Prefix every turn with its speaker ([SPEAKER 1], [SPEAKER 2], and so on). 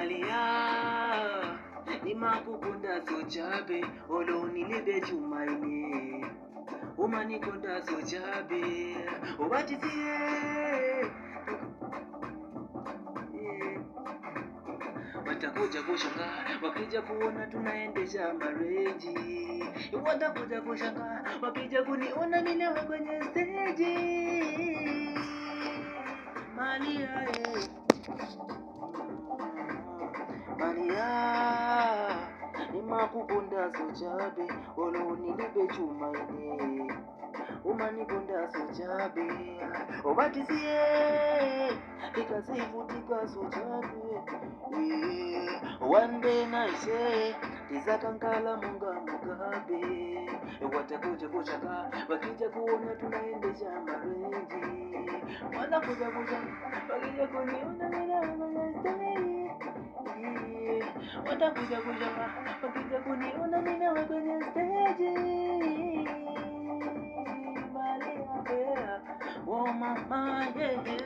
[SPEAKER 1] Malia nimakukunda sochabe olonilibe chumaine umanikonda sochabe obatizie watakuja kushangaa wakija kuona tunaendesha mareji, watakuja kushangaa wakija kuniona minewe kwenye stage. Malia Malia nimakukunda sochabe olonilibe chumaine umanikonda sochabe obatizie ikasivutika sochabe. One day naise tizakankala munga mugabe watakuja kuchaka wakija kuona tunaendesha marenji, watakuja wakija kuniona watakuja wakija kuniona ninawe kwenye stage. Malia, oh mama, yeah.